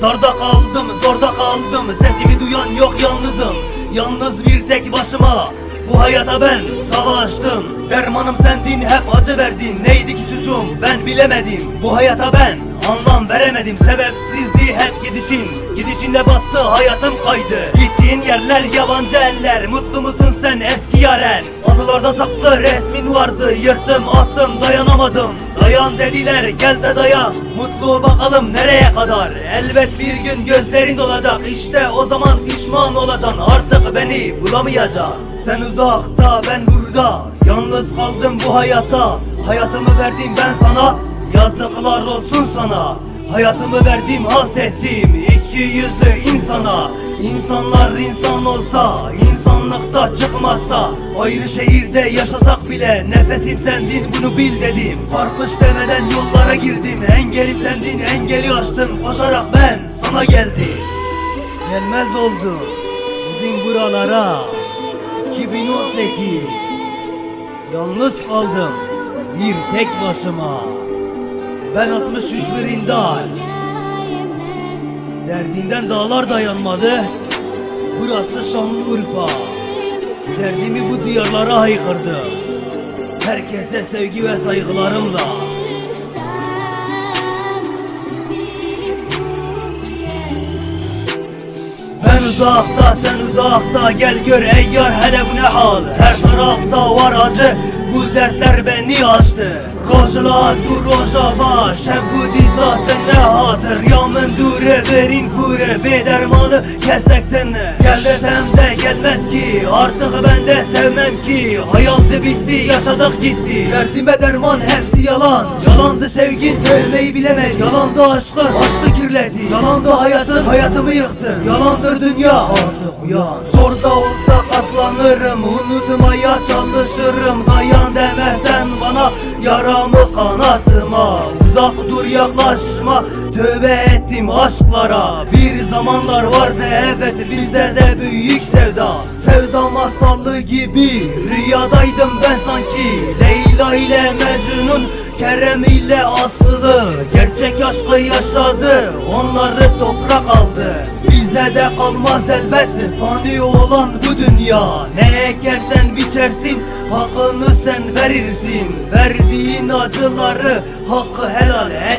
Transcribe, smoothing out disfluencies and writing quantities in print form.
Darda kaldım, zorda kaldım, sesimi duyan yok, yalnızım. Yalnız bir tek başıma bu hayata ben savaştım. Dermanım sendin, hep acı verdin. Neydi ki suçum, ben bilemedim. Bu hayata ben anlam veremedim. Sebepsizdi hep gidişin, gidişinle battı hayatım kaydı. Gittiğin yerler yabancı eller, mutlu musun sen eski yaren? Anılarda saklı resmin vardı, yırttım attım dayanamadım. Dayan dediler, gel de dayan, mutlu ol bakalım nereye kadar? Elbet bir gün gözlerin dolacak, işte o zaman pişman olacaksın. Artık beni bulamayacaksın. Sen uzakta, ben burada, yalnız kaldım bu hayatta. Hayatımı verdim ben sana, yazıklar olsun sana. Hayatımı verdim, halt ettim iki yüzlü insana. İnsanlar insan olsa, insanlıkta çıkmazsa, ayrı şehirde yaşasak bile nefesim sendin, bunu bil dedim. Farkış demeden yollara girdim, engelim sendin, engeli aştım. Koşarak ben sana geldim. Gelmez oldu bizim buralara 2018. Yalnız kaldım bir tek başıma. Ben 63 bir indar. Derdinden dağlar dayanmadı. Burası Şanlıurfa. Derdimi bu diyarlara haykırdım. Herkese sevgi ve saygılarımla. Ben uzakta, sen uzakta, gel gör ey yar hele bu ne hal. Her tarafta var acı, bu dertler beni açtı. Rojla dur rojava, şevgudi zaten ne hatır. Yamın dure verin kure, be dermanı kesekten. Gel desem de gelmez ki, artık ben de sevmem ki. Hayaldi bitti, yaşadık gitti, derdime derman hepsi yalan. Yalandı sevgin, sevmeyi bilemedi. Yalandı aşkın, aşkı kirledi. Yalandı hayatın, hayatımı yıktı. Yalandır dünya, artık uyan. Zor da olsa katlanırım, unutmaya çalışırım. Dayan demesen bana, yaramı kanatıma. Uzak dur yaklaşma, tövbe ettim aşklara. Bir zamanlar vardı evet, bizde de büyük sevda. Sevda masallı gibi rüyadaydım ben sanki. Leyla ile Mecnun, Kerem ile Aslı gerçek aşkı yaşadı, onları toprak aldı. Bize de kalmaz elbet fani olan bu dünya. Ne ekersen biçersin, hakkını sen verirsin. Verdiğin acıları hakkı helal et.